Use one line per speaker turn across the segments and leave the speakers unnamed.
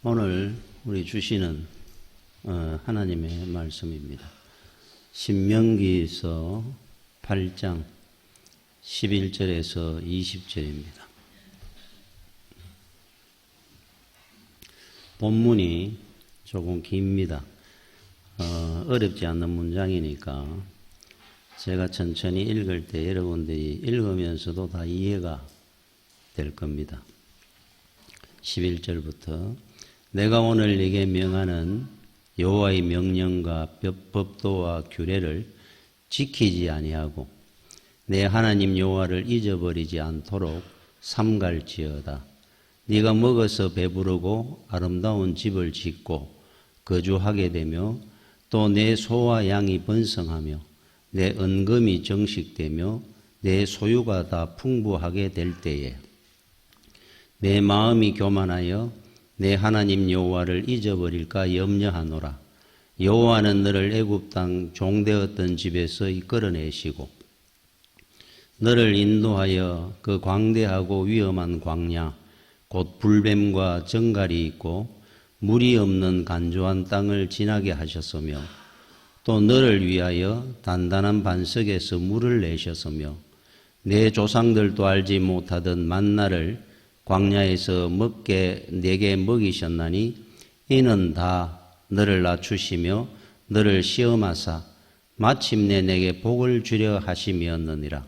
오늘 우리 주시는 하나님의 말씀입니다. 신명기서 8장 11절에서 20절입니다. 본문이 조금 깁니다. 어렵지 않는 문장이니까 제가 천천히 읽을 때 여러분들이 읽으면서도 다 이해가 될 겁니다. 11절부터 내가 오늘 네게 명하는 여호와의 명령과 법도와 규례를 지키지 아니하고 내 하나님 여호와를 잊어버리지 않도록 삼갈지어다. 네가 먹어서 배부르고 아름다운 집을 짓고 거주하게 되며 또 내 소와 양이 번성하며 내 은금이 정식되며 내 소유가 다 풍부하게 될 때에 내 마음이 교만하여 내 하나님 여호와를 잊어버릴까 염려하노라. 여호와는 너를 애굽 땅 종되었던 집에서 이끌어내시고 너를 인도하여 그 광대하고 위험한 광야 곧 불뱀과 정갈이 있고 물이 없는 간조한 땅을 지나게 하셨으며 또 너를 위하여 단단한 반석에서 물을 내셨으며 내 조상들도 알지 못하던 만나를 광야에서 내게 먹이셨나니 이는 다 너를 낮추시며 너를 시험하사 마침내 내게 복을 주려 하심이었느니라.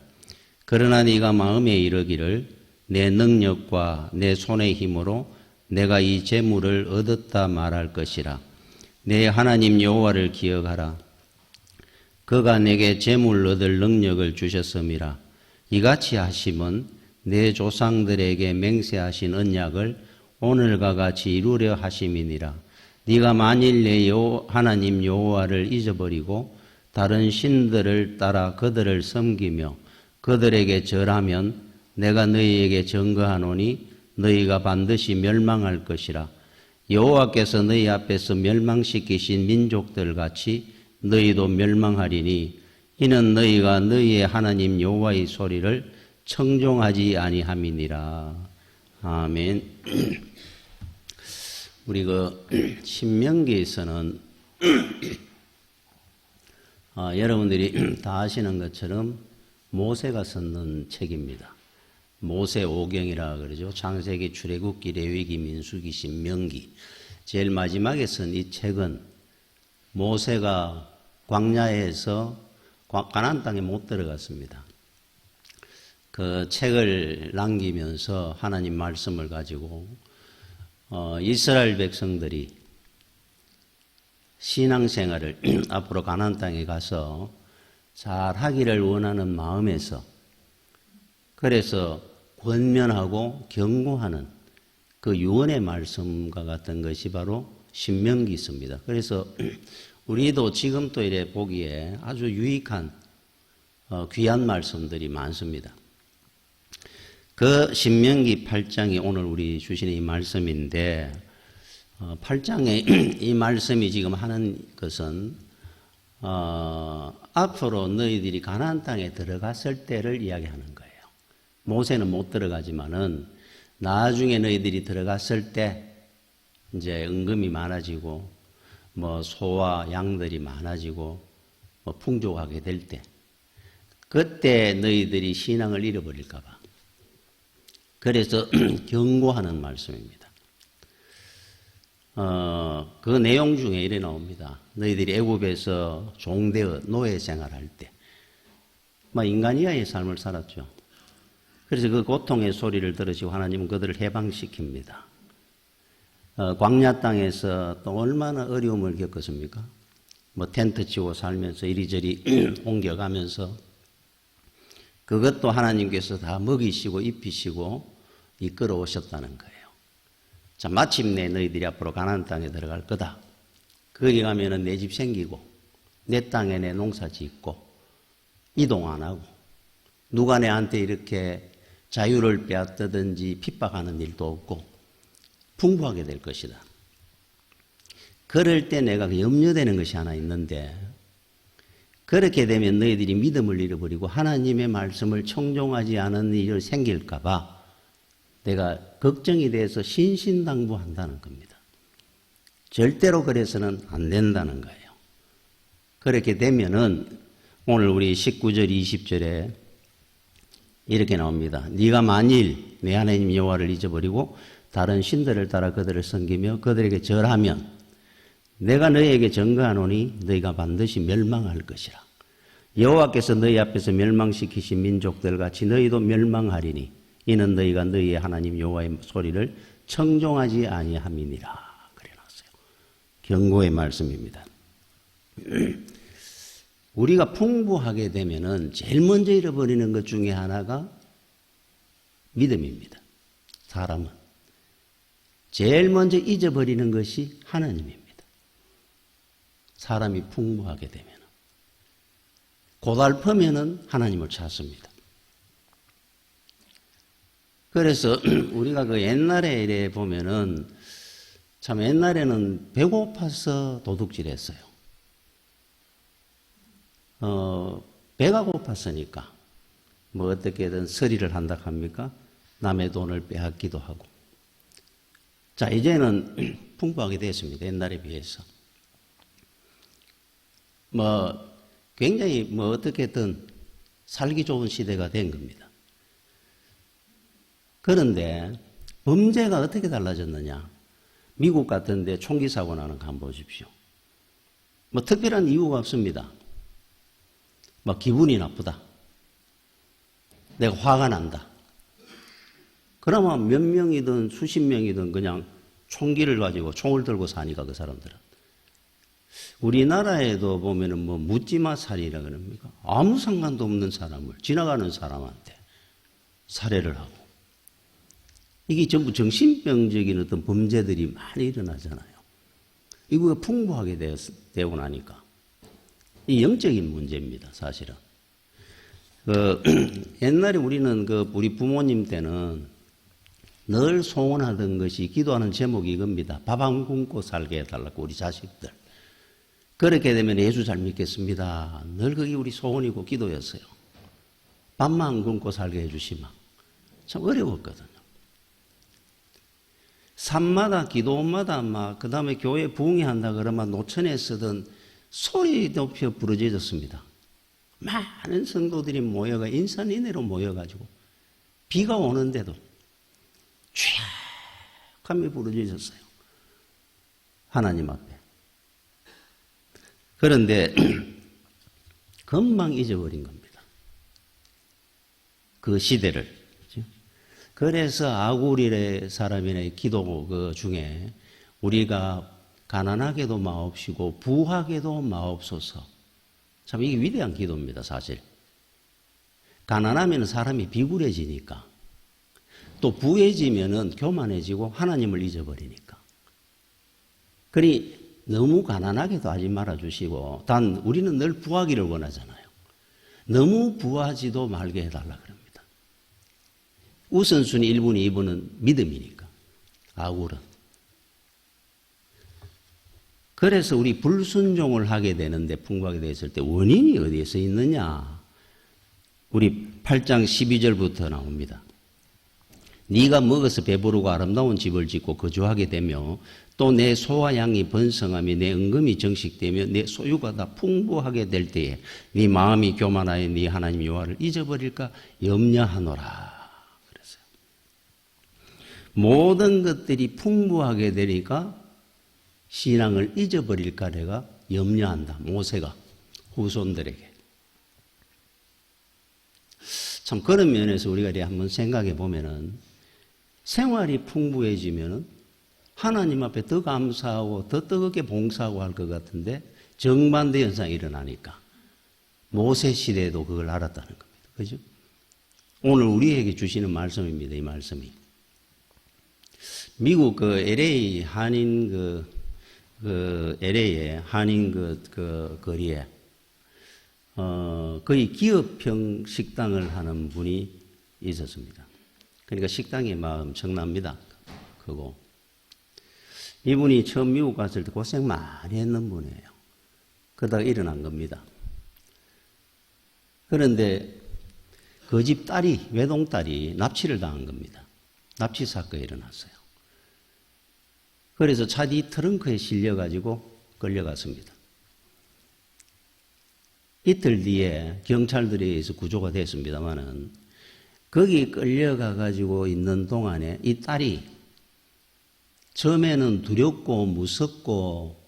그러나 네가 마음에 이르기를 내 능력과 내 손의 힘으로 내가 이 재물을 얻었다 말할 것이라. 내 하나님 여호와를 기억하라. 그가 내게 재물 얻을 능력을 주셨음이라. 이같이 하심은 내 조상들에게 맹세하신 언약을 오늘과 같이 이루려 하심이니라. 네가 만일 내 하나님 여호와를 잊어버리고 다른 신들을 따라 그들을 섬기며 그들에게 절하면 내가 너희에게 증거하노니 너희가 반드시 멸망할 것이라. 여호와께서 너희 앞에서 멸망시키신 민족들 같이 너희도 멸망하리니 이는 너희가 너희의 하나님 여호와의 소리를 청종하지 아니함이니라. 아멘. 우리 신명기에서는 여러분들이 다 아시는 것처럼 모세가 썼는 책입니다. 모세 오경이라 그러죠. 창세기, 출애굽기, 레위기, 민수기, 신명기. 제일 마지막에 쓴 이 책은 모세가 광야에서 가나안 땅에 못 들어갔습니다. 그 책을 남기면서 하나님 말씀을 가지고 이스라엘 백성들이 신앙생활을 앞으로 가나안 땅에 가서 잘 하기를 원하는 마음에서 그래서 권면하고 경고하는 그 유언의 말씀과 같은 것이 바로 신명기서입니다. 그래서 우리도 지금 또 이래 보기에 아주 유익한 귀한 말씀들이 많습니다. 그 신명기 8장이 오늘 우리 주시는 이 말씀인데 8장에 이 말씀이 지금 하는 것은 앞으로 너희들이 가나안 땅에 들어갔을 때를 이야기하는 거예요. 모세는 못 들어가지만은 나중에 너희들이 들어갔을 때 이제 은금이 많아지고 뭐 소와 양들이 많아지고 뭐 풍족하게 될 때 그때 너희들이 신앙을 잃어버릴까 봐. 그래서 경고하는 말씀입니다. 그 내용 중에 이래 나옵니다. 너희들이 애굽에서 종되어 노예 생활할 때, 인간 이하의 삶을 살았죠. 그래서 그 고통의 소리를 들으시고 하나님은 그들을 해방시킵니다. 광야 땅에서 또 얼마나 어려움을 겪었습니까? 텐트 치고 살면서 이리저리 옮겨가면서 그것도 하나님께서 다 먹이시고 입히시고 이끌어 오셨다는 거예요. 자, 마침내 너희들이 앞으로 가나안 땅에 들어갈 거다. 거기 가면은 내 집 생기고 내 땅에 내 농사 짓고 이동 안 하고 누가 내한테 이렇게 자유를 빼앗다든지 핍박하는 일도 없고 풍부하게 될 것이다. 그럴 때 내가 염려되는 것이 하나 있는데 그렇게 되면 너희들이 믿음을 잃어버리고 하나님의 말씀을 청종하지 않은 일이 생길까 봐 내가 걱정이 돼서 신신당부한다는 겁니다. 절대로 그래서는 안 된다는 거예요. 그렇게 되면은 오늘 우리 19절 20절에 이렇게 나옵니다. 네가 만일 내 하나님 여호와를 잊어버리고 다른 신들을 따라 그들을 섬기며 그들에게 절하면 내가 너희에게 증거하노니 너희가 반드시 멸망할 것이라. 여호와께서 너희 앞에서 멸망시키신 민족들 같이 너희도 멸망하리니 이는 너희가 너희의 하나님 여호와의 소리를 청종하지 아니함이니라. 그래놨어요. 경고의 말씀입니다. 우리가 풍부하게 되면은 제일 먼저 잃어버리는 것 중에 하나가 믿음입니다. 사람은 제일 먼저 잊어버리는 것이 하나님입니다. 사람이 풍부하게 되면 고달프면은 하나님을 찾습니다. 그래서 우리가 그 옛날에 이래 보면은 참 옛날에는 배고파서 도둑질했어요. 배가 고팠으니까 뭐 어떻게든 서리를 한다 합니까? 남의 돈을 빼앗기도 하고. 자, 이제는 풍부하게 됐습니다. 옛날에 비해서. 굉장히 어떻게든 살기 좋은 시대가 된 겁니다. 그런데 범죄가 어떻게 달라졌느냐? 미국 같은 데 총기 사고 나는 거 한번 보십시오. 특별한 이유가 없습니다. 기분이 나쁘다. 내가 화가 난다. 그러면 몇 명이든 수십 명이든 그냥 총기를 가지고 총을 들고 사니까 그 사람들은. 우리나라에도 보면은 묻지마 살이라 그럽니까? 아무 상관도 없는 사람을 지나가는 사람한테 살해를 하고. 이게 전부 정신병적인 어떤 범죄들이 많이 일어나잖아요. 이거가 풍부하게 되고 나니까. 이 영적인 문제입니다, 사실은. 옛날에 우리는 우리 부모님 때는 늘 소원하던 것이 기도하는 제목이 이겁니다. 밥 안 굶고 살게 해달라고, 우리 자식들. 그렇게 되면 예수 잘 믿겠습니다. 늘 그게 우리 소원이고 기도였어요. 밥만 안 굶고 살게 해주시마. 참 어려웠거든요. 산마다, 기도원마다 그 다음에 교회 부흥회한다 그러면 노천에 쓰던 소리 높여 부르짖었습니다. 많은 성도들이 모여가 인산인해로 모여가지고 비가 오는데도 쫙하며 부르짖었어요. 하나님 앞에. 그런데 금방 잊어버린 겁니다. 그 시대를. 그래서 아구리의 사람의 기도 그 중에 우리가 가난하게도 마옵시고 부하게도 마옵소서. 참 이게 위대한 기도입니다, 사실. 가난하면 사람이 비굴해지니까. 또 부해지면은 교만해지고 하나님을 잊어버리니까. 그러니 너무 가난하게도 하지 말아주시고, 단 우리는 늘 부하기를 원하잖아요. 너무 부하지도 말게 해달라 그럽니다. 우선순위 1분, 2분은 믿음이니까. 아굴은. 그래서 우리 불순종을 하게 되는데, 풍부하게 됐을 때 원인이 어디에서 있느냐? 우리 8장 12절부터 나옵니다. 네가 먹어서 배부르고 아름다운 집을 짓고 거주하게 되며 또 내 소와 양이 번성하며 내 은금이 정식되며 내 소유가 다 풍부하게 될 때에 네 마음이 교만하여 네 하나님 여호와를 잊어버릴까 염려하노라. 그랬어요. 모든 것들이 풍부하게 되니까 신앙을 잊어버릴까 내가 염려한다. 모세가 후손들에게. 참 그런 면에서 우리가 한번 생각해 보면은 생활이 풍부해지면은 하나님 앞에 더 감사하고 더 뜨겁게 봉사하고 할 것 같은데 정반대 현상이 일어나니까 모세 시대에도 그걸 알았다는 겁니다. 그죠? 오늘 우리에게 주시는 말씀입니다. 이 말씀이. 미국 LA 한인 LA의 한인 거리에 거의 기업형 식당을 하는 분이 있었습니다. 그러니까 식당이 막 엄청납니다. 크고. 이분이 처음 미국 갔을 때 고생 많이 했는 분이에요. 그러다가 일어난 겁니다. 그런데 그 집 딸이, 외동딸이 납치를 당한 겁니다. 납치 사건이 일어났어요. 그래서 차 뒤 트렁크에 실려가지고 끌려갔습니다. 이틀 뒤에 경찰들에 의해서 구조가 됐습니다마는 거기 끌려가가지고 있는 동안에 이 딸이 처음에는 두렵고 무섭고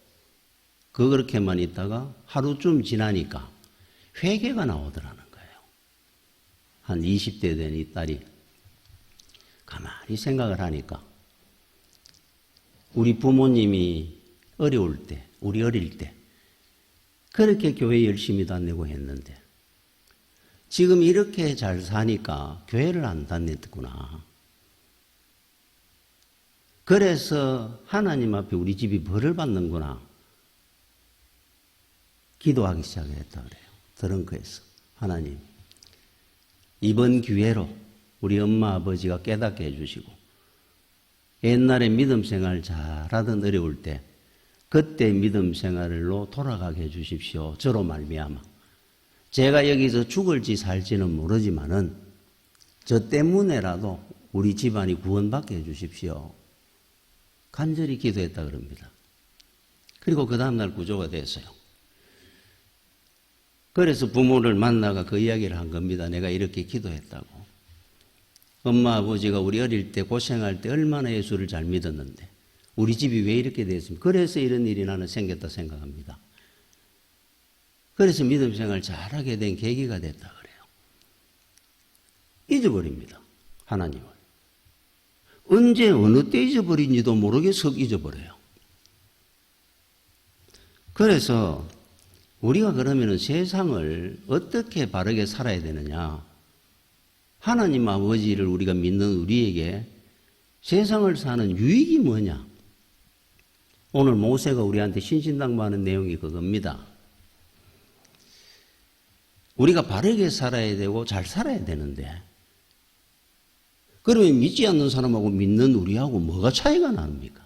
그렇게만 있다가 하루쯤 지나니까 회개가 나오더라는 거예요. 한 20대 된 이 딸이 가만히 생각을 하니까 우리 부모님이 어려울 때, 우리 어릴 때 그렇게 교회 열심히 다니고 했는데 지금 이렇게 잘 사니까 교회를 안 다녔구나. 그래서 하나님 앞에 우리 집이 벌을 받는구나. 기도하기 시작했다 그래요. 트렁크에서. 하나님, 이번 기회로 우리 엄마 아버지가 깨닫게 해주시고 옛날에 믿음 생활 잘하던 어려울 때 그때 믿음 생활로 돌아가게 해주십시오. 저로 말미암아 제가 여기서 죽을지 살지는 모르지만은 저 때문에라도 우리 집안이 구원받게 해주십시오. 간절히 기도했다 그럽니다. 그리고 그 다음날 구조가 됐어요. 그래서 부모를 만나가 그 이야기를 한 겁니다. 내가 이렇게 기도했다고. 엄마 아버지가 우리 어릴 때 고생할 때 얼마나 예수를 잘 믿었는데 우리 집이 왜 이렇게 됐습니까? 그래서 이런 일이 나는 생겼다 생각합니다. 그래서 믿음 생활 잘하게 된 계기가 됐다 그래요. 잊어버립니다. 하나님을. 언제 어느 때 잊어버린지도 모르게 석 잊어버려요. 그래서 우리가 그러면 세상을 어떻게 바르게 살아야 되느냐. 하나님 아버지를 우리가 믿는 우리에게 세상을 사는 유익이 뭐냐. 오늘 모세가 우리한테 신신당부하는 내용이 그겁니다. 우리가 바르게 살아야 되고 잘 살아야 되는데 그러면 믿지 않는 사람하고 믿는 우리하고 뭐가 차이가 납니까?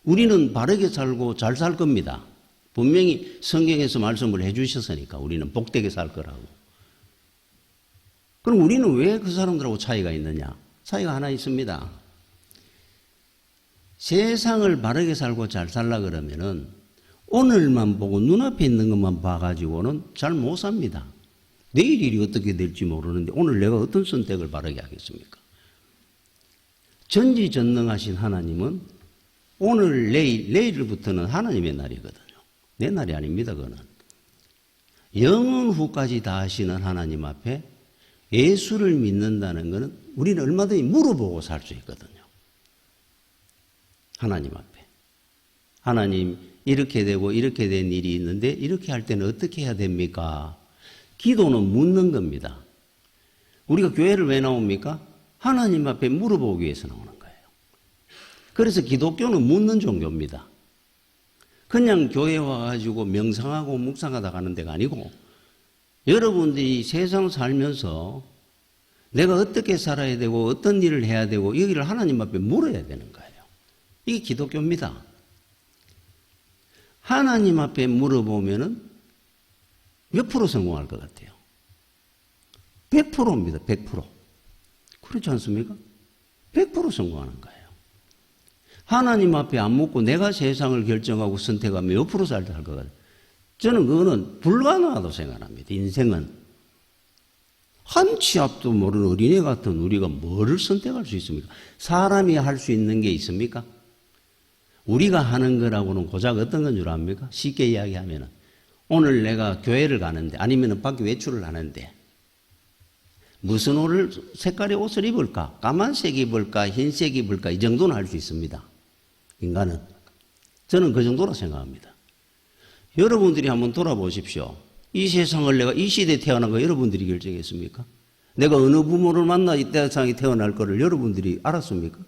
우리는 바르게 살고 잘 살 겁니다. 분명히 성경에서 말씀을 해 주셨으니까 우리는 복되게 살 거라고. 그럼 우리는 왜 그 사람들하고 차이가 있느냐? 차이가 하나 있습니다. 세상을 바르게 살고 잘 살라 그러면은 오늘만 보고 눈앞에 있는 것만 봐가지고는 잘 못 삽니다. 내일 일이 어떻게 될지 모르는데 오늘 내가 어떤 선택을 바르게 하겠습니까? 전지전능하신 하나님은 오늘 내일부터는 하나님의 날이거든요. 내 날이 아닙니다. 그거는. 영원 후까지 다 하시는 하나님 앞에 예수를 믿는다는 것은 우리는 얼마든지 물어보고 살 수 있거든요. 하나님 앞에. 하나님 이렇게 되고 이렇게 된 일이 있는데 이렇게 할 때는 어떻게 해야 됩니까? 기도는 묻는 겁니다. 우리가 교회를 왜 나옵니까? 하나님 앞에 물어보기 위해서 나오는 거예요. 그래서 기독교는 묻는 종교입니다. 그냥 교회 와가지고 명상하고 묵상하다 가는 데가 아니고 여러분들이 세상 살면서 내가 어떻게 살아야 되고 어떤 일을 해야 되고 여기를 하나님 앞에 물어야 되는 거예요. 이게 기독교입니다. 하나님 앞에 물어보면은 몇 프로 성공할 것 같아요? 100%입니다. 100%. 그렇지 않습니까? 100% 성공하는 거예요. 하나님 앞에 안 묻고 내가 세상을 결정하고 선택하면 몇 프로 살 것 같아요? 저는 그거는 불가능하다고 생각합니다. 인생은. 한 치 앞도 모르는 어린애 같은 우리가 뭐를 선택할 수 있습니까? 사람이 할 수 있는 게 있습니까? 우리가 하는 거라고는 고작 어떤 건 줄 압니까? 쉽게 이야기하면은 오늘 내가 교회를 가는데 아니면 밖에 외출을 하는데 무슨 색깔의 옷을 입을까? 까만색 입을까? 흰색 입을까? 이 정도는 할 수 있습니다. 인간은. 저는 그 정도로 생각합니다. 여러분들이 한번 돌아보십시오. 이 세상을 내가 이 시대에 태어난 거 여러분들이 결정했습니까? 내가 어느 부모를 만나 이 세상에 태어날 거를 여러분들이 알았습니까?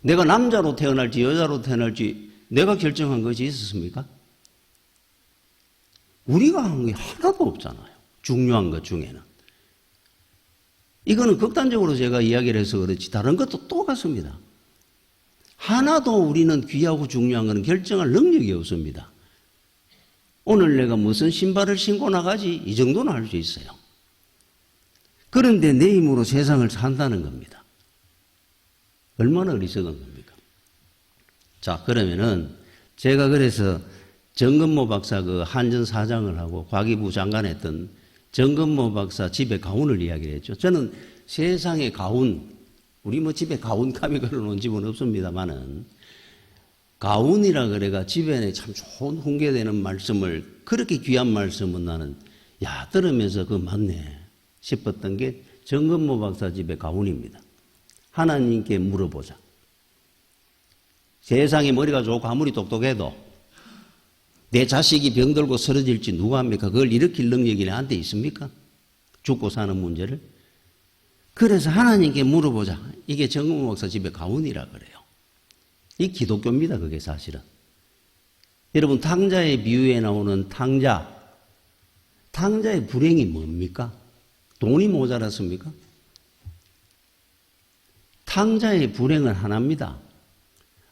내가 남자로 태어날지 여자로 태어날지 내가 결정한 것이 있었습니까? 우리가 한 게 하나도 없잖아요. 중요한 것 중에는. 이거는 극단적으로 제가 이야기를 해서 그렇지 다른 것도 똑같습니다. 하나도 우리는 귀하고 중요한 것은 결정할 능력이 없습니다. 오늘 내가 무슨 신발을 신고 나가지 이 정도는 할 수 있어요. 그런데 내 힘으로 세상을 산다는 겁니다. 얼마나 어리석은 겁니까? 자, 그러면은 제가 그래서 정건모 박사 그 한전 사장을 하고 과기부 장관 했던 정건모 박사 집에 가훈을 이야기를 했죠. 저는 세상에 가훈, 우리 뭐 집에 가훈감이 걸어놓은 집은 없습니다만은 가훈이라 그래가 집에 참 좋은 훈계되는 말씀을 그렇게 귀한 말씀은 나는 야 들으면서 그 맞네 싶었던 게 정건모 박사 집에 가훈입니다. 하나님께 물어보자. 세상에 머리가 좋고 아무리 똑똑해도 내 자식이 병들고 쓰러질지 누가 합니까? 그걸 일으킬 능력이 나한테 있습니까? 죽고 사는 문제를. 그래서 하나님께 물어보자. 이게 정건모 박사 집에 가훈이라 그래요. 이 기독교입니다. 그게 사실은. 여러분 탕자의 비유에 나오는 탕자의 불행이 뭡니까? 돈이 모자랐습니까? 탕자의 불행은 하나입니다.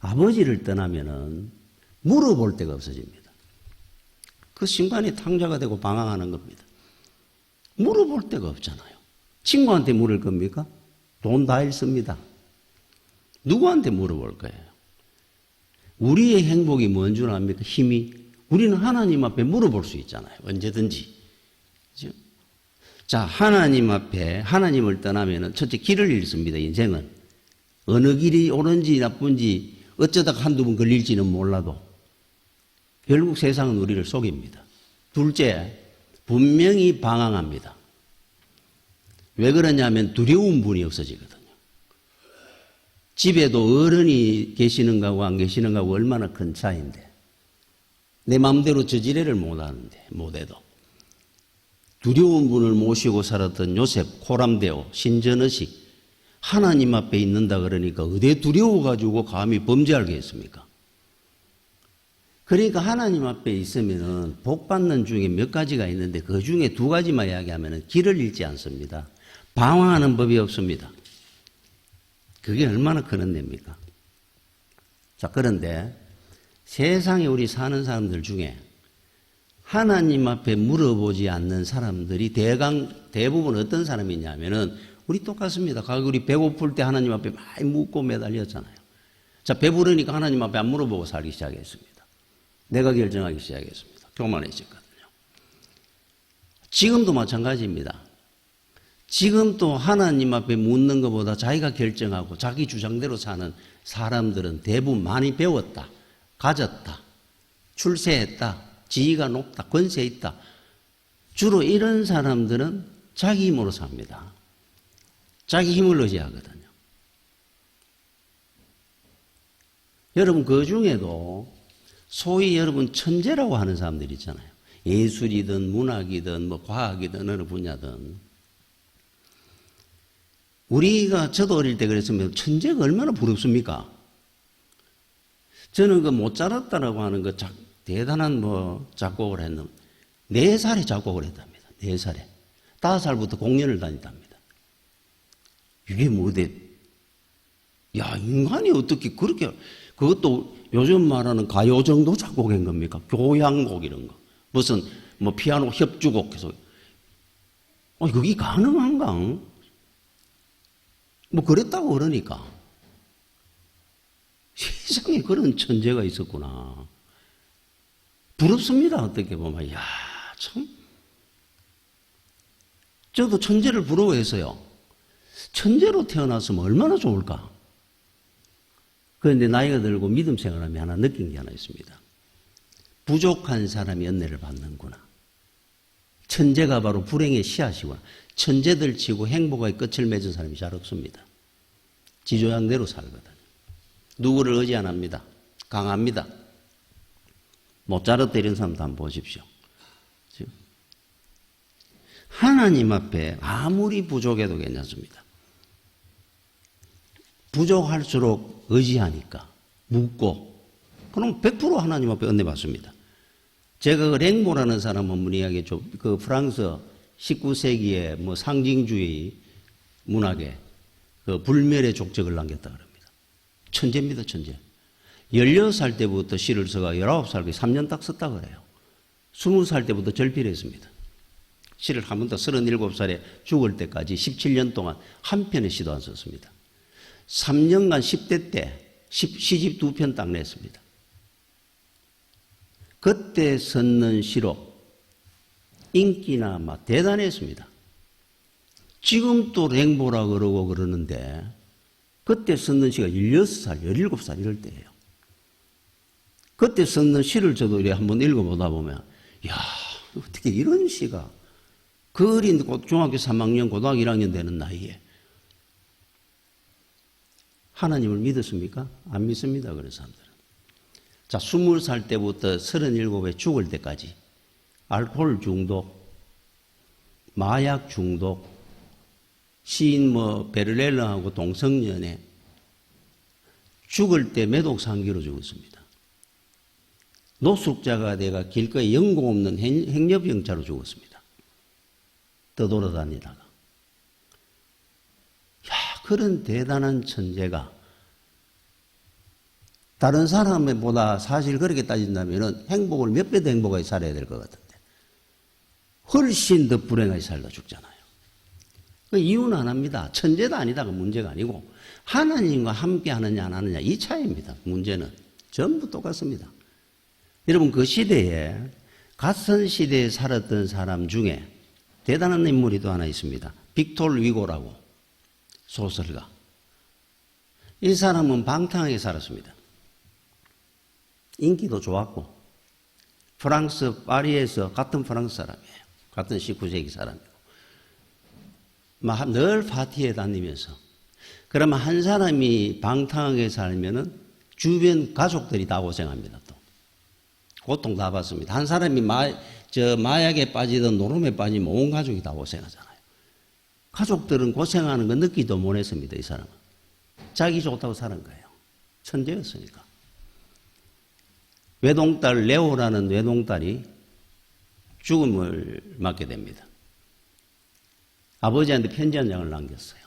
아버지를 떠나면은 물어볼 데가 없어집니다. 그 순간에 탕자가 되고 방황하는 겁니다. 물어볼 데가 없잖아요. 친구한테 물을 겁니까? 돈 다 잃습니다. 누구한테 물어볼 거예요? 우리의 행복이 뭔 줄 압니까? 힘이. 우리는 하나님 앞에 물어볼 수 있잖아요. 언제든지. 그죠? 자, 하나님 앞에 하나님을 떠나면은 첫째 길을 잃습니다. 인생은. 어느 길이 옳은지 나쁜지 어쩌다가 한두 번 걸릴지는 몰라도 결국 세상은 우리를 속입니다. 둘째, 분명히 방황합니다. 왜 그러냐면 두려운 분이 없어지거든요. 집에도 어른이 계시는 거하고 안 계시는 거하고 얼마나 큰 차이인데 내 마음대로 저지레를 못하는데 못해도 두려운 분을 모시고 살았던 요셉, 코람데오, 신전의식 하나님 앞에 있는다 그러니까 어디 두려워가지고 감히 범죄하겠습니까? 그러니까 하나님 앞에 있으면은 복 받는 중에 몇 가지가 있는데 그 중에 두 가지만 이야기하면은 길을 잃지 않습니다. 방황하는 법이 없습니다. 그게 얼마나 큰 은혜입니까? 자, 그런데 세상에 우리 사는 사람들 중에 하나님 앞에 물어보지 않는 사람들이 대부분 어떤 사람이냐면은 우리 똑같습니다. 우리 배고플 때 하나님 앞에 많이 묻고 매달렸잖아요. 자, 배부르니까 하나님 앞에 안 물어보고 살기 시작했습니다. 내가 결정하기 시작했습니다. 교만해졌거든요. 지금도 마찬가지입니다. 지금도 하나님 앞에 묻는 것보다 자기가 결정하고 자기 주장대로 사는 사람들은 대부분 많이 배웠다, 가졌다, 출세했다, 지위가 높다, 권세 있다. 주로 이런 사람들은 자기 힘으로 삽니다. 자기 힘을 의지하거든요. 여러분 그 중에도 소위 여러분 천재라고 하는 사람들 있잖아요. 예술이든 문학이든 뭐 과학이든 어느 분야든 저도 어릴 때 그랬으면 천재가 얼마나 부럽습니까? 저는 그 모차르트라고 하는 그 대단한 작곡을 했는데 4살에 작곡을 했답니다. 4살에. 5살부터 공연을 다녔답니다. 이게 뭐대? 야, 인간이 어떻게 그렇게, 그것도 요즘 말하는 가요 정도 작곡한 겁니까? 교향곡 이런 거. 무슨 피아노 협주곡 계속. 그게 가능한가? 그랬다고 그러니까. 세상에 그런 천재가 있었구나. 부럽습니다. 어떻게 보면. 야, 참. 저도 천재를 부러워했어요. 천재로 태어났으면 얼마나 좋을까? 그런데 나이가 들고 믿음 생활하면 하나 느낀 게 하나 있습니다. 부족한 사람이 은혜를 받는구나. 천재가 바로 불행의 씨앗이구나. 천재들 치고 행복의 끝을 맺은 사람이 잘 없습니다. 지조양대로 살거든요. 누구를 의지 안 합니다. 강합니다. 모차르트 이런 사람도 한번 보십시오. 하나님 앞에 아무리 부족해도 괜찮습니다. 부족할수록 의지하니까 묻고 그럼 100% 하나님 앞에 은혜 받습니다. 제가 그 랭보라는 사람 한번 이야기했죠. 그 프랑스 19세기의 상징주의 문학에 그 불멸의 족적을 남겼다 그럽니다. 천재입니다, 천재. 16살 때부터 시를 써가 19살, 3년 딱 썼다 그래요. 20살 때부터 절필했습니다. 시를 한 번도 37살에 죽을 때까지 17년 동안 한 편의 시도 안 썼습니다. 3년간 10대 때 시집 2편 딱 냈습니다. 그때 썼는 시로 인기나 막 대단했습니다. 지금 또 랭보라 그러고 그러는데 그때 썼는 시가 16살, 17살 이럴 때예요. 그때 썼는 시를 저도 한번 읽어보다 보면 야, 어떻게 이런 시가 그 어린 중학교 3학년, 고등학교 1학년 되는 나이에 하나님을 믿었습니까? 안 믿습니다. 그런 사람들은. 자, 20살 때부터 37에 죽을 때까지 알코올 중독, 마약 중독, 시인 베를렐라하고 동성연애, 죽을 때 매독상기로 죽었습니다. 노숙자가 돼가 길거리 연고 없는 행여병자로 죽었습니다. 떠돌아다니다가. 야, 그런 대단한 천재가 다른 사람보다 사실 그렇게 따진다면 행복을 몇 배 더 행복하게 살아야 될 것 같은데 훨씬 더 불행하게 살다 죽잖아요. 그 이유는 안 합니다. 천재도 아니다가 문제가 아니고 하나님과 함께 하느냐 안 하느냐 이 차이입니다. 문제는 전부 똑같습니다. 여러분 그 시대에 같은 시대에 살았던 사람 중에 대단한 인물이 또 하나 있습니다. 빅톨 위고라고 소설가. 이 사람은 방탕하게 살았습니다. 인기도 좋았고 프랑스 파리에서 같은 프랑스 사람이에요. 같은 19세기 사람이고 막 늘 파티에 다니면서 그러면 한 사람이 방탕하게 살면은 주변 가족들이 다 고생합니다. 또 고통 다 받습니다. 한 사람이 마약에 빠지든 노름에 빠지면 온 가족이 다 고생하잖아요. 가족들은 고생하는 거 느끼도 못했습니다. 이 사람은 자기 좋다고 사는 거예요. 천재였으니까. 외동딸 레오라는 외동딸이 죽음을 맞게 됩니다. 아버지한테 편지 한 장을 남겼어요.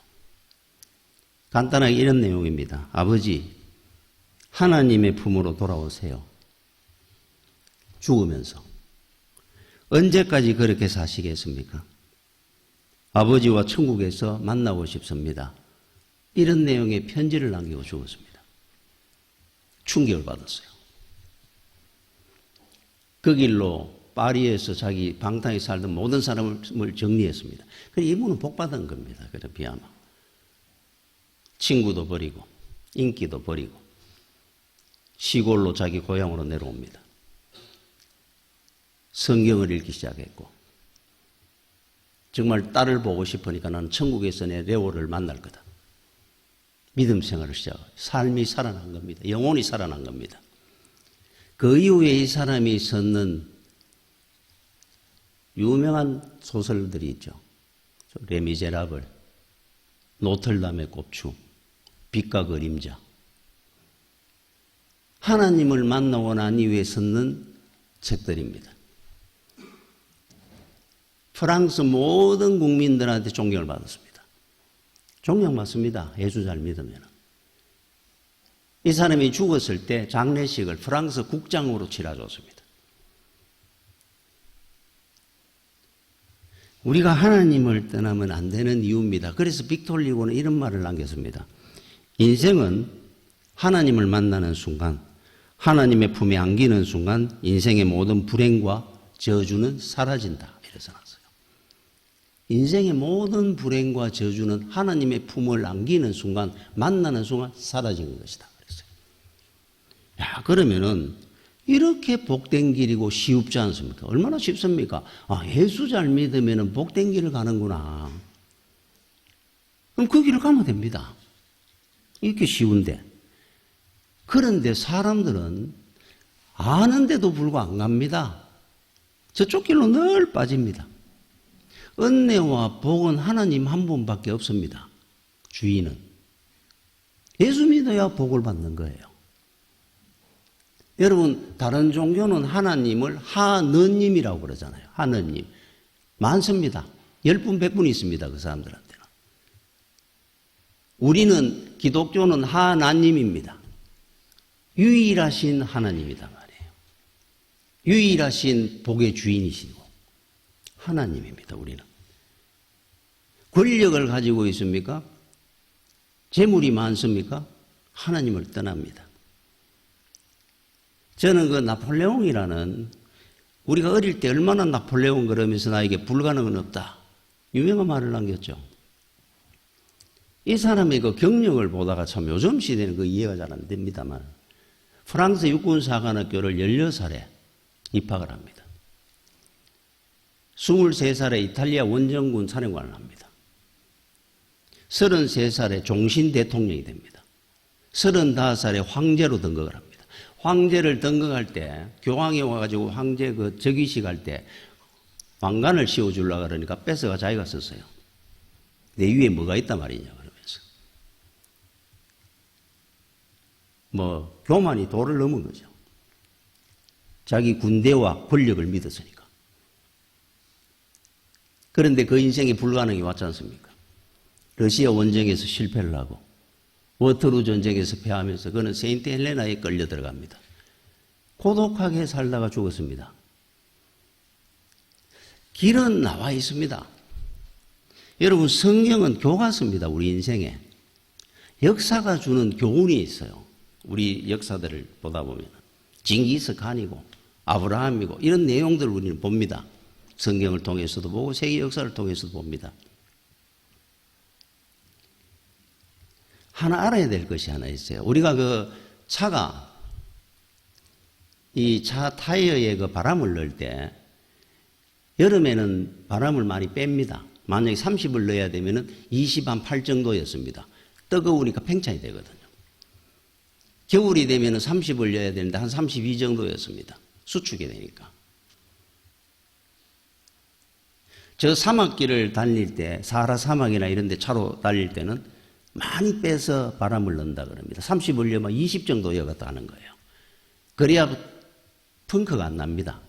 간단하게 이런 내용입니다. 아버지, 하나님의 품으로 돌아오세요. 죽으면서. 언제까지 그렇게 사시겠습니까? 아버지와 천국에서 만나고 싶습니다. 이런 내용의 편지를 남기고 죽었습니다. 충격을 받았어요. 그 길로 파리에서 자기 방탕에 살던 모든 사람을 정리했습니다. 그래서 이분은 복받은 겁니다. 그래 비아마. 친구도 버리고 인기도 버리고 시골로 자기 고향으로 내려옵니다. 성경을 읽기 시작했고 정말 딸을 보고 싶으니까 나는 천국에서 내 레오를 만날 거다. 믿음 생활을 시작하고 삶이 살아난 겁니다. 영혼이 살아난 겁니다. 그 이후에 이 사람이 썼는 유명한 소설들이 있죠. 레미제라블, 노틀담의 꼽추, 빛과 그림자. 하나님을 만나고 난 이후에 썼는 책들입니다. 프랑스 모든 국민들한테 존경을 받았습니다. 존경받습니다. 예수 잘 믿으면. 이 사람이 죽었을 때 장례식을 프랑스 국장으로 치러줬습니다. 우리가 하나님을 떠나면 안 되는 이유입니다. 그래서 빅톨 리고는 이런 말을 남겼습니다. 인생은 하나님을 만나는 순간, 하나님의 품에 안기는 순간 인생의 모든 불행과 저주는 사라진다. 이래서 놨어요. 인생의 모든 불행과 저주는 하나님의 품을 안기는 순간, 만나는 순간 사라지는 것이다. 그랬어요. 야, 그러면은 이렇게 복된 길이고 쉽지 않습니까? 얼마나 쉽습니까? 아, 예수 잘 믿으면 복된 길을 가는구나. 그럼 그 길을 가면 됩니다. 이렇게 쉬운데. 그런데 사람들은 아는데도 불구하고 안 갑니다. 저쪽 길로 늘 빠집니다. 은혜와 복은 하나님 한 분밖에 없습니다. 주인은. 예수 믿어야 복을 받는 거예요. 여러분 다른 종교는 하나님을 하느님이라고 그러잖아요. 하느님. 많습니다. 10분 100분 있습니다. 그 사람들한테는. 우리는 기독교는 하나님입니다. 유일하신 하나님이다 말이에요. 유일하신 복의 주인이시고 하나님입니다. 우리는. 권력을 가지고 있습니까? 재물이 많습니까? 하나님을 떠납니다. 저는 그 나폴레옹이라는, 우리가 어릴 때 얼마나 나폴레옹 그러면서 나에게 불가능은 없다, 유명한 말을 남겼죠. 이 사람의 그 경력을 보다가 참 요즘 시대는 그 이해가 잘 안 됩니다만, 프랑스 육군사관학교를 16살에 입학을 합니다. 23살에 이탈리아 원정군 사령관을 합니다. 33살에 종신 대통령이 됩니다. 35살에 황제로 등극을 합니다. 황제를 등극할 때 교황이 와가지고 황제 그 즉위식 할 때 왕관을 씌워주려고 그러니까 뺏어가 자기가 썼어요. 내 위에 뭐가 있단 말이냐 그러면서. 뭐 교만이 도를 넘은 거죠. 자기 군대와 권력을 믿었으니까. 그런데 그 인생에 불가능이 왔지 않습니까? 러시아 원정에서 실패를 하고 워터루 전쟁에서 패하면서 그는 세인트 헬레나에 끌려 들어갑니다. 고독하게 살다가 죽었습니다. 길은 나와 있습니다. 여러분, 성경은 교과서입니다. 우리 인생에. 역사가 주는 교훈이 있어요. 우리 역사들을 보다 보면 징기스칸이고 아브라함이고 이런 내용들을 우리는 봅니다. 성경을 통해서도 보고 세계 역사를 통해서도 봅니다. 하나 알아야 될 것이 하나 있어요. 우리가 그 차가 이 차 타이어에 그 바람을 넣을 때 여름에는 바람을 많이 뺍니다. 만약에 30을 넣어야 되면은 20한8 정도였습니다. 뜨거우니까 팽창이 되거든요. 겨울이 되면은 30을 넣어야 되는데 한 32 정도였습니다. 수축이 되니까. 저 사막길을 달릴 때, 사하라 사막이나 이런 데 차로 달릴 때는 많이 빼서 바람을 넣는다 그럽니다. 30을 넣으면 20 정도 여갔다 하는 거예요. 그래야 펑크가 안 납니다.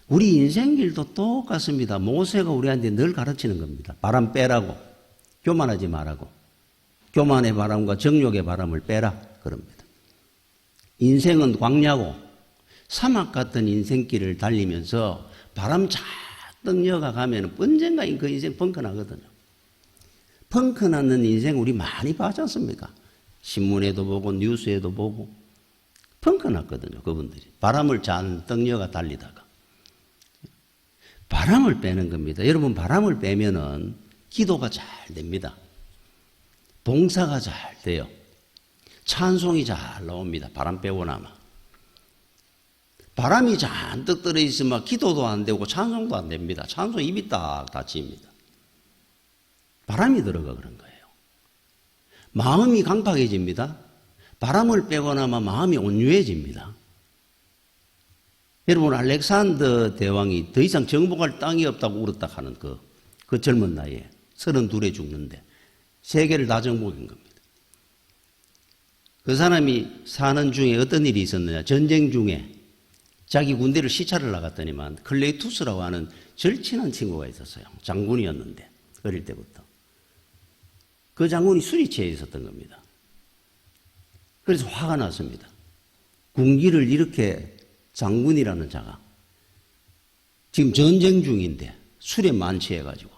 우리 인생길도 똑같습니다. 모세가 우리한테 늘 가르치는 겁니다. 바람 빼라고. 교만하지 말라고. 교만의 바람과 정욕의 바람을 빼라 그럽니다. 인생은 광야고 사막 같은 인생길을 달리면서 바람 잔뜩 여가 가면 언젠가 그 인생 펑크 나거든요. 펑크 나는 인생 우리 많이 봤지 않습니까? 신문에도 보고 뉴스에도 보고 펑크 났거든요. 그분들이 바람을 잔뜩 여가 달리다가 바람을 빼는 겁니다. 여러분, 바람을 빼면은 기도가 잘 됩니다. 봉사가 잘 돼요. 찬송이 잘 나옵니다. 바람 빼고 나면. 바람이 잔뜩 들어있으면 기도도 안 되고 찬송도 안 됩니다. 찬송 입이 딱 닫힙니다. 바람이 들어가 그런 거예요. 마음이 강팍해집니다. 바람을 빼고 나면 마음이 온유해집니다. 여러분, 알렉산더 대왕이 더 이상 정복할 땅이 없다고 울었다 하는 그 젊은 나이에 32에 죽는데 세계를 다 정복한 겁니다. 그 사람이 사는 중에 어떤 일이 있었느냐. 전쟁 중에 자기 군대를 시찰을 나갔더니만 클레이투스라고 하는 절친한 친구가 있었어요. 장군이었는데 어릴 때부터. 그 장군이 술이 취해 있었던 겁니다. 그래서 화가 났습니다. 군기를 이렇게 장군이라는 자가 지금 전쟁 중인데 술에 만취해가지고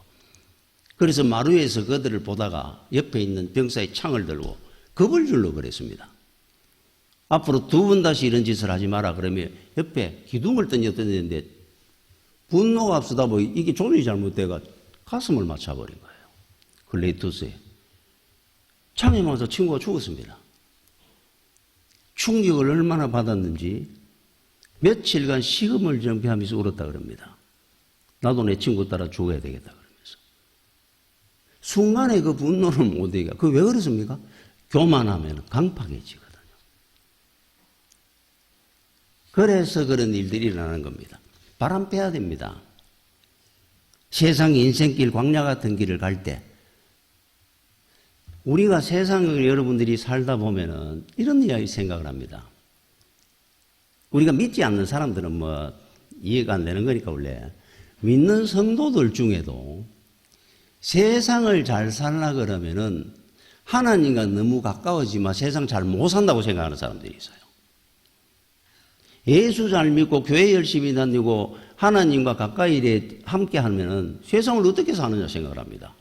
그래서 마루에서 그들을 보다가 옆에 있는 병사의 창을 들고 겁을 주려고 그랬습니다. 앞으로 2번 다시 이런 짓을 하지 마라 그러면 옆에 기둥을 던졌는데 분노가 앞서다 보니 이게 조준이 잘못돼가 가슴을 맞춰버린 거예요. 클레이투스에. 창에 맞아서 친구가 죽었습니다. 충격을 얼마나 받았는지 며칠간 식음을 정폐하면서 울었다 그럽니다. 나도 내 친구 따라 죽어야 되겠다 그러면서. 순간에 그 분노를 못 이겨. 그게 왜 그렇습니까? 교만하면 강팍해지거든요. 그래서 그런 일들이 일어나는 겁니다. 바람 빼야 됩니다. 세상 인생길, 광야 같은 길을 갈 때 우리가 세상을 여러분들이 살다 보면은 이런 이야기 생각을 합니다. 우리가 믿지 않는 사람들은 뭐 이해가 안 되는 거니까 원래 믿는 성도들 중에도 세상을 잘 살라 그러면은 하나님과 너무 가까워지면 세상 잘 못 산다고 생각하는 사람들이 있어요. 예수 잘 믿고 교회 열심히 다니고 하나님과 가까이 함께 하면은 세상을 어떻게 사느냐 생각을 합니다.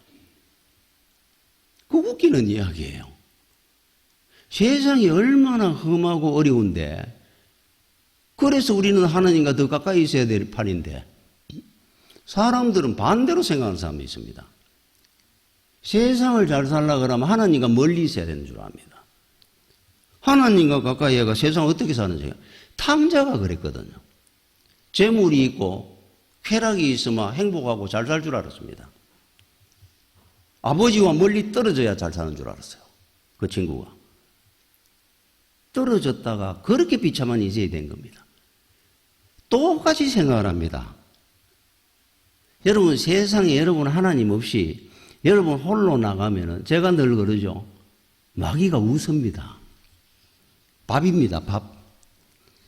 그 웃기는 이야기예요. 세상이 얼마나 험하고 어려운데, 그래서 우리는 하나님과 더 가까이 있어야 될 판인데, 사람들은 반대로 생각하는 사람이 있습니다. 세상을 잘 살려고 하면 하나님과 멀리 있어야 되는 줄 압니다. 하나님과 가까이 해가 세상을 어떻게 사는지, 탕자가 그랬거든요. 재물이 있고 쾌락이 있으면 행복하고 잘 살 줄 알았습니다. 아버지와 멀리 떨어져야 잘 사는 줄 알았어요. 그 친구가. 떨어졌다가 그렇게 비참한 인생이 된 겁니다. 똑같이 생각을 합니다. 여러분, 세상에 여러분 하나님 없이 여러분 홀로 나가면은 제가 늘 그러죠. 마귀가 웃습니다. 밥입니다, 밥.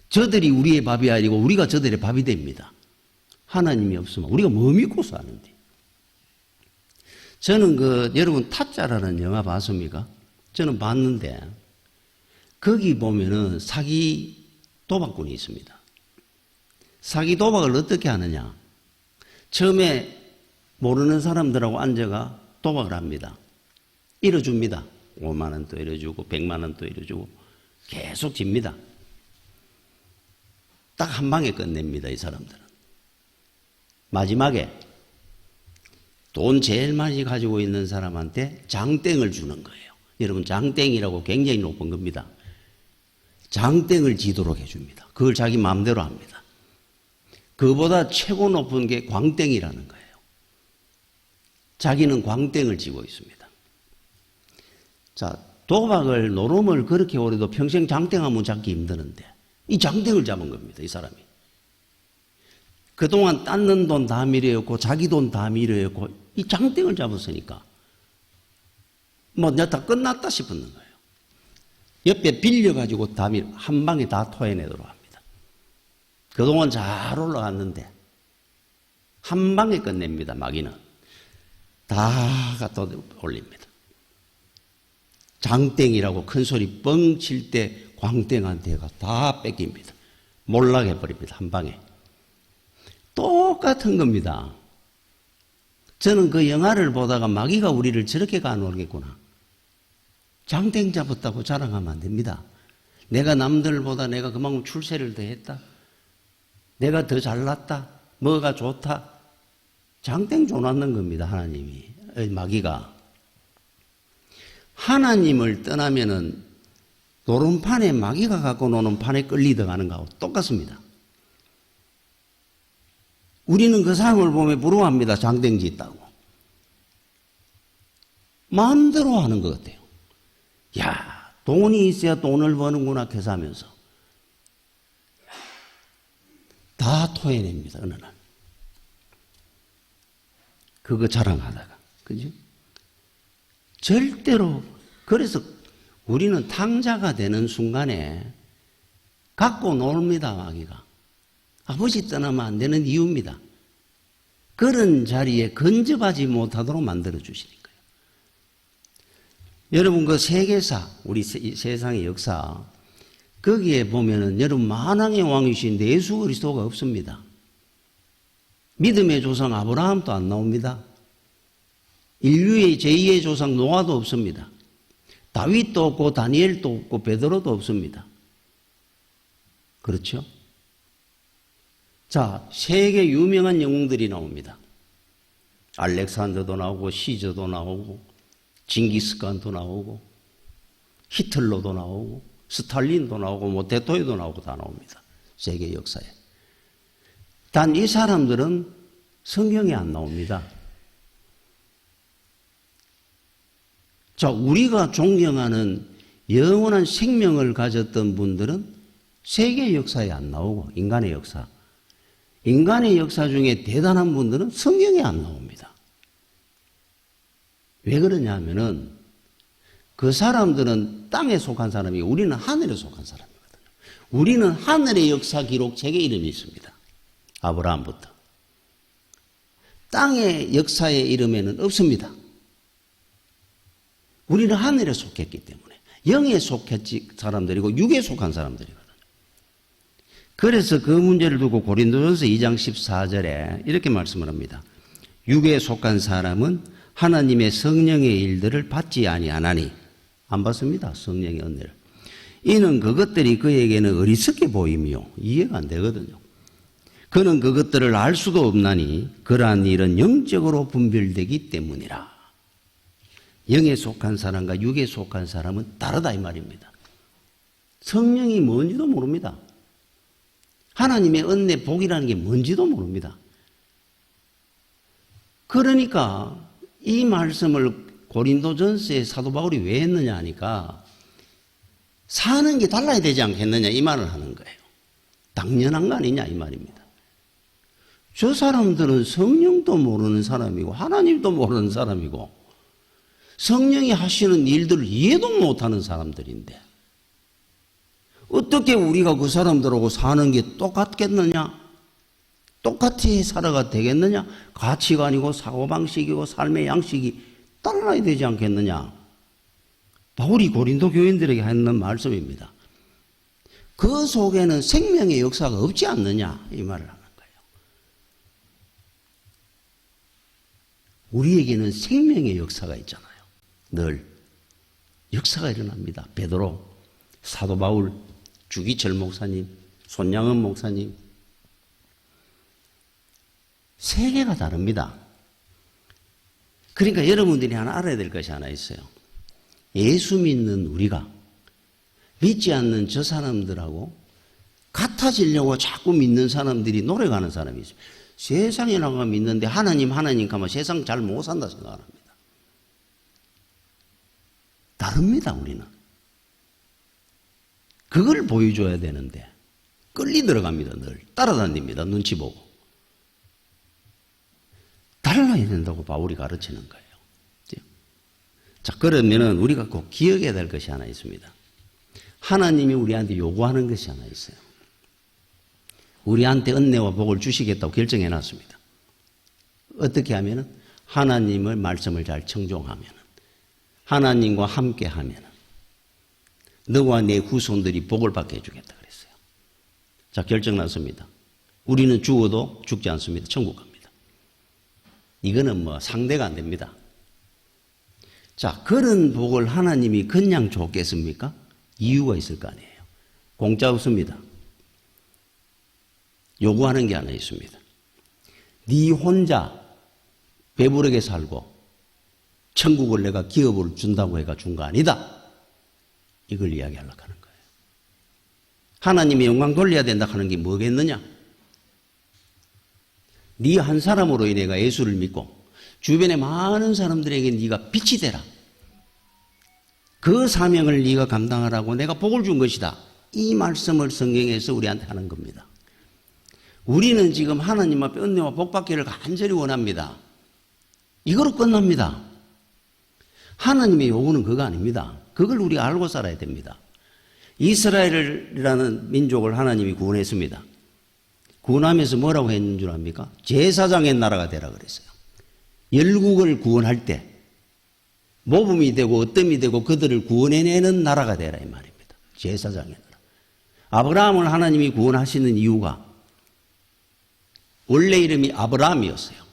저들이 우리의 밥이 아니고 우리가 저들의 밥이 됩니다. 하나님이 없으면 우리가 뭐 믿고 사는데. 저는 여러분 타짜라는 영화 봤습니까? 저는 봤는데 거기 보면은 사기 도박꾼이 있습니다. 사기 도박을 어떻게 하느냐? 처음에 모르는 사람들하고 앉아가 도박을 합니다. 잃어줍니다. 5만 원 또 잃어주고 100만 원 또 잃어주고 계속 집니다. 딱 한 방에 끝냅니다. 이 사람들은. 마지막에 돈 제일 많이 가지고 있는 사람한테 장땡을 주는 거예요. 여러분, 장땡이라고 굉장히 높은 겁니다. 장땡을 지도록 해줍니다. 그걸 자기 마음대로 합니다. 그보다 최고 높은 게 광땡이라는 거예요. 자기는 광땡을 지고 있습니다. 자, 도박을, 노름을 그렇게 오래도 평생 장땡하면 잡기 힘드는데 이 장땡을 잡은 겁니다. 이 사람이. 그동안 땄는 돈 다 밀어였고 자기 돈 다 밀어였고 이 장땡을 잡았으니까 뭐 내가 다 끝났다 싶었는 거예요. 옆에 빌려가지고 다 한 방에 다 토해내도록 합니다. 그동안 잘 올라갔는데 한 방에 끝냅니다. 마귀는. 다 갖다 올립니다. 장땡이라고 큰 소리 뻥 칠 때 광땡한테가 다 뺏깁니다. 몰락해버립니다. 한 방에. 똑같은 겁니다. 저는 그 영화를 보다가 마귀가 우리를 저렇게 가놓겠구나. 장땡 잡았다고 자랑하면 안 됩니다. 내가 남들보다 내가 그만큼 출세를 더 했다. 내가 더 잘났다. 뭐가 좋다. 장땡 줘놨는 겁니다. 하나님이. 마귀가. 하나님을 떠나면은 노름판에 마귀가 갖고 노는 판에 끌리다 가는 거하고 똑같습니다. 우리는 그 사람을 보면 부러워합니다. 장땡지 있다고. 마음대로 하는 것 같아요. 야, 돈이 있어야 돈을 버는구나 계산하면서 다 토해냅니다. 어느 날. 그거 자랑하다가. 그죠? 절대로. 그래서 우리는 탕자가 되는 순간에 갖고 놉니다. 마귀가. 아버지 떠나면 안 되는 이유입니다. 그런 자리에 근접하지 못하도록 만들어 주시는 거예요. 여러분, 그 세계사, 우리 세상의 역사, 거기에 보면은 여러분 만왕의 왕이신 예수 그리스도가 없습니다. 믿음의 조상 아브라함도 안 나옵니다. 인류의 제2의 조상 노아도 없습니다. 다윗도 없고 다니엘도 없고 베드로도 없습니다. 그렇죠? 자, 세계 유명한 영웅들이 나옵니다. 알렉산더도 나오고 시저도 나오고 징기스칸도 나오고 히틀러도 나오고 스탈린도 나오고 뭐 대토이도 나오고 다 나옵니다. 세계 역사에. 단 이 사람들은 성경에 안 나옵니다. 자, 우리가 존경하는 영원한 생명을 가졌던 분들은 세계 역사에 안 나오고 인간의 역사. 인간의 역사 중에 대단한 분들은 성경에 안 나옵니다. 왜 그러냐 하면은 그 사람들은 땅에 속한 사람이고 우리는 하늘에 속한 사람이거든요. 우리는 하늘의 역사 기록책에 이름이 있습니다. 아브라함부터. 땅의 역사의 이름에는 없습니다. 우리는 하늘에 속했기 때문에 영에 속했지 사람들이고 육에 속한 사람들이거든요. 그래서 그 문제를 두고 고린도전서 2장 14절에 이렇게 말씀을 합니다. 육에 속한 사람은 하나님의 성령의 일들을 받지 아니하나니. 안 받습니다. 성령의 은혜를. 이는 그것들이 그에게는 어리석게 보이며 이해가 안 되거든요. 그는 그것들을 알 수도 없나니 그러한 일은 영적으로 분별되기 때문이라. 영에 속한 사람과 육에 속한 사람은 다르다 이 말입니다. 성령이 뭔지도 모릅니다. 하나님의 은혜 복이라는 게 뭔지도 모릅니다. 그러니까 이 말씀을 고린도전서에 사도 바울이 왜 했느냐 하니까 사는 게 달라야 되지 않겠느냐 이 말을 하는 거예요. 당연한 거 아니냐 이 말입니다. 저 사람들은 성령도 모르는 사람이고 하나님도 모르는 사람이고 성령이 하시는 일들을 이해도 못하는 사람들인데 어떻게 우리가 그 사람들하고 사는 게 똑같겠느냐? 똑같이 살아가 되겠느냐? 가치관이고 사고방식이고 삶의 양식이 달라야 되지 않겠느냐? 바울이 고린도 교인들에게 하는 말씀입니다. 그 속에는 생명의 역사가 없지 않느냐? 이 말을 하는 거예요. 우리에게는 생명의 역사가 있잖아요. 늘 역사가 일어납니다. 베드로, 사도 바울, 주기철 목사님, 손양은 목사님. 세계가 다릅니다. 그러니까 여러분들이 하나 알아야 될 것이 하나 있어요. 예수 믿는 우리가 믿지 않는 저 사람들하고 같아지려고 자꾸 믿는 사람들이 노력하는 사람이 있어요. 세상에 나가 믿는데 하나님 가면 세상 잘 못 산다 생각합니다. 다릅니다, 우리는. 그걸 보여줘야 되는데 끌리 들어갑니다. 늘 따라다닙니다. 눈치 보고. 달라야 된다고 바울이 가르치는 거예요. 자, 그러면은 우리가 꼭 기억해야 될 것이 하나 있습니다. 하나님이 우리한테 요구하는 것이 하나 있어요. 우리한테 은혜와 복을 주시겠다고 결정해 놨습니다. 어떻게 하면은 하나님의 말씀을 잘 청종하면은 하나님과 함께 하면은 너와 내 후손들이 복을 받게 해주겠다 그랬어요. 자, 결정 났습니다. 우리는 죽어도 죽지 않습니다. 천국 갑니다. 이거는 뭐 상대가 안 됩니다. 자, 그런 복을 하나님이 그냥 줬겠습니까? 이유가 있을 거 아니에요. 공짜 없습니다. 요구하는 게 하나 있습니다. 네 혼자 배부르게 살고 천국을 내가 기업을 준다고 해가 준 거 아니다. 이걸 이야기하려고 하는 거예요. 하나님의 영광 돌려야 된다 하는 게 뭐겠느냐? 네 한 사람으로 인해 예수를 믿고 주변의 많은 사람들에게 네가 빛이 되라. 그 사명을 네가 감당하라고 내가 복을 준 것이다. 이 말씀을 성경에서 우리한테 하는 겁니다. 우리는 지금 하나님 앞에 은혜와 복 받기를 간절히 원합니다. 이거로 끝납니다. 하나님의 요구는 그거 아닙니다. 그걸 우리가 알고 살아야 됩니다. 이스라엘이라는 민족을 하나님이 구원했습니다. 구원하면서 뭐라고 했는 줄 압니까? 제사장의 나라가 되라 그랬어요. 열국을 구원할 때 모범이 되고 어뜸이 되고 그들을 구원해내는 나라가 되라 이 말입니다. 제사장의 나라. 아브라함을 하나님이 구원하시는 이유가 원래 이름이 아브라함이었어요.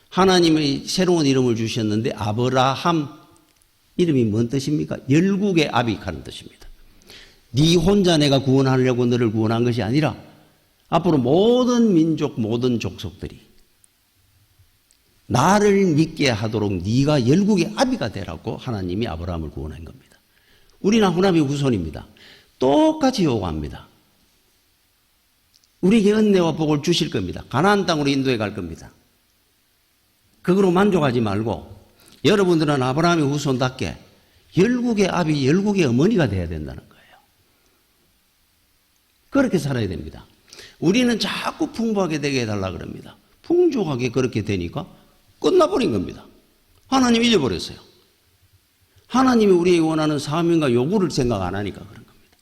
하나님의 새로운 이름을 주셨는데 아브라함 이름이 뭔 뜻입니까? 열국의 아비 하는 뜻입니다. 네 혼자 내가 구원하려고 너를 구원한 것이 아니라 앞으로 모든 민족 모든 족속들이 나를 믿게 하도록 네가 열국의 아비가 되라고 하나님이 아브라함을 구원한 겁니다. 우리는 아브라함의 후손입니다. 똑같이 요구합니다. 우리에게 은혜와 복을 주실 겁니다. 가나안 땅으로 인도해 갈 겁니다. 그거로 만족하지 말고 여러분들은 아브라함의 후손답게 열국의 아비, 열국의 어머니가 돼야 된다는 거예요. 그렇게 살아야 됩니다. 우리는 자꾸 풍부하게 되게 해달라 그럽니다. 풍족하게 그렇게 되니까 끝나버린 겁니다. 하나님 잊어버렸어요. 하나님이 우리에게 원하는 사명과 요구를 생각 안 하니까 그런 겁니다.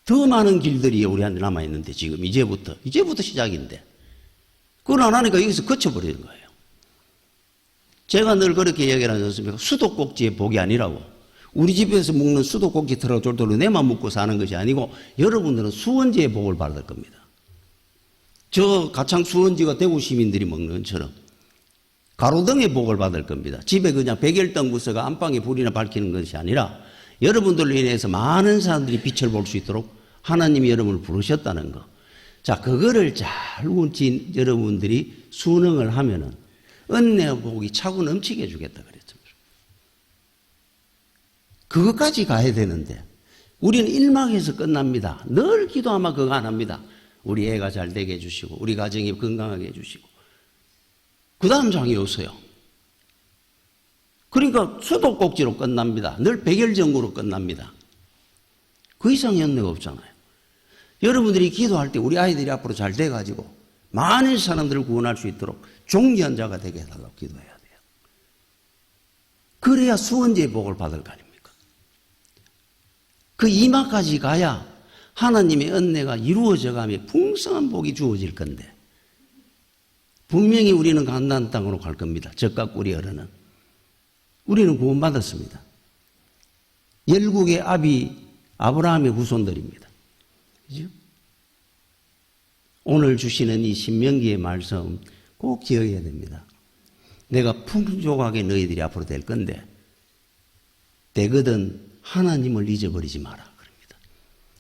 더 많은 길들이 우리한테 남아있는데 지금 이제부터 시작인데 그걸 안 하니까 여기서 거쳐버리는 거예요. 제가 늘 그렇게 얘기를 하지 않습니까? 수도꼭지의 복이 아니라고. 우리 집에서 먹는 수도꼭지 털어졸도로 내만 먹고 사는 것이 아니고 여러분들은 수원지의 복을 받을 겁니다. 저 가창 수원지가 대구 시민들이 먹는 것처럼 가로등의 복을 받을 겁니다. 집에 그냥 백열등 부서가 안방에 불이나 밝히는 것이 아니라 여러분들로 인해서 많은 사람들이 빛을 볼 수 있도록 하나님이 여러분을 부르셨다는 거. 자, 그거를 잘 여러분들이 순응을 하면은 은혜와 복이 차고 넘치게 해주겠다 그랬죠. 그것까지 가야 되는데 우리는 일막에서 끝납니다. 늘 기도하면 그거 안 합니다. 우리 애가 잘 되게 해주시고 우리 가정이 건강하게 해주시고 그 다음 장이 없어요. 그러니까 수도꼭지로 끝납니다. 늘 백열정구로 끝납니다. 그 이상 연대가 없잖아요. 여러분들이 기도할 때 우리 아이들이 앞으로 잘 돼가지고 많은 사람들을 구원할 수 있도록 존귀한 자가 되게 해달라고 기도해야 돼요. 그래야 수원제의 복을 받을 거 아닙니까? 그 이마까지 가야 하나님의 은혜가 이루어져 가며 풍성한 복이 주어질 건데 분명히 우리는 가나안 땅으로 갈 겁니다. 젖과 꿀이 흐르는. 우리는 구원받았습니다. 열국의 아비 아브라함의 후손들입니다. 그죠? 오늘 주시는 이 신명기의 말씀 꼭 기억해야 됩니다. 내가 풍족하게 너희들이 앞으로 될 건데 되거든 하나님을 잊어버리지 마라 그럽니다.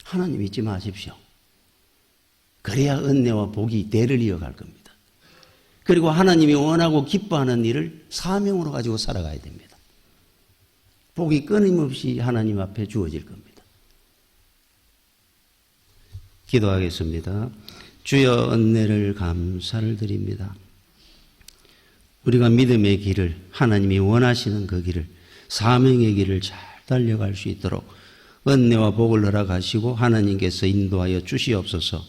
하나님 잊지 마십시오. 그래야 은혜와 복이 대를 이어갈 겁니다. 그리고 하나님이 원하고 기뻐하는 일을 사명으로 가지고 살아가야 됩니다. 복이 끊임없이 하나님 앞에 주어질 겁니다. 기도하겠습니다. 주여 은혜를 감사를 드립니다. 우리가 믿음의 길을 하나님이 원하시는 그 길을 사명의 길을 잘 달려갈 수 있도록 은혜와 복을 허락하시고 하나님께서 인도하여 주시옵소서.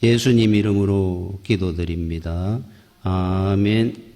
예수님 이름으로 기도드립니다. 아멘.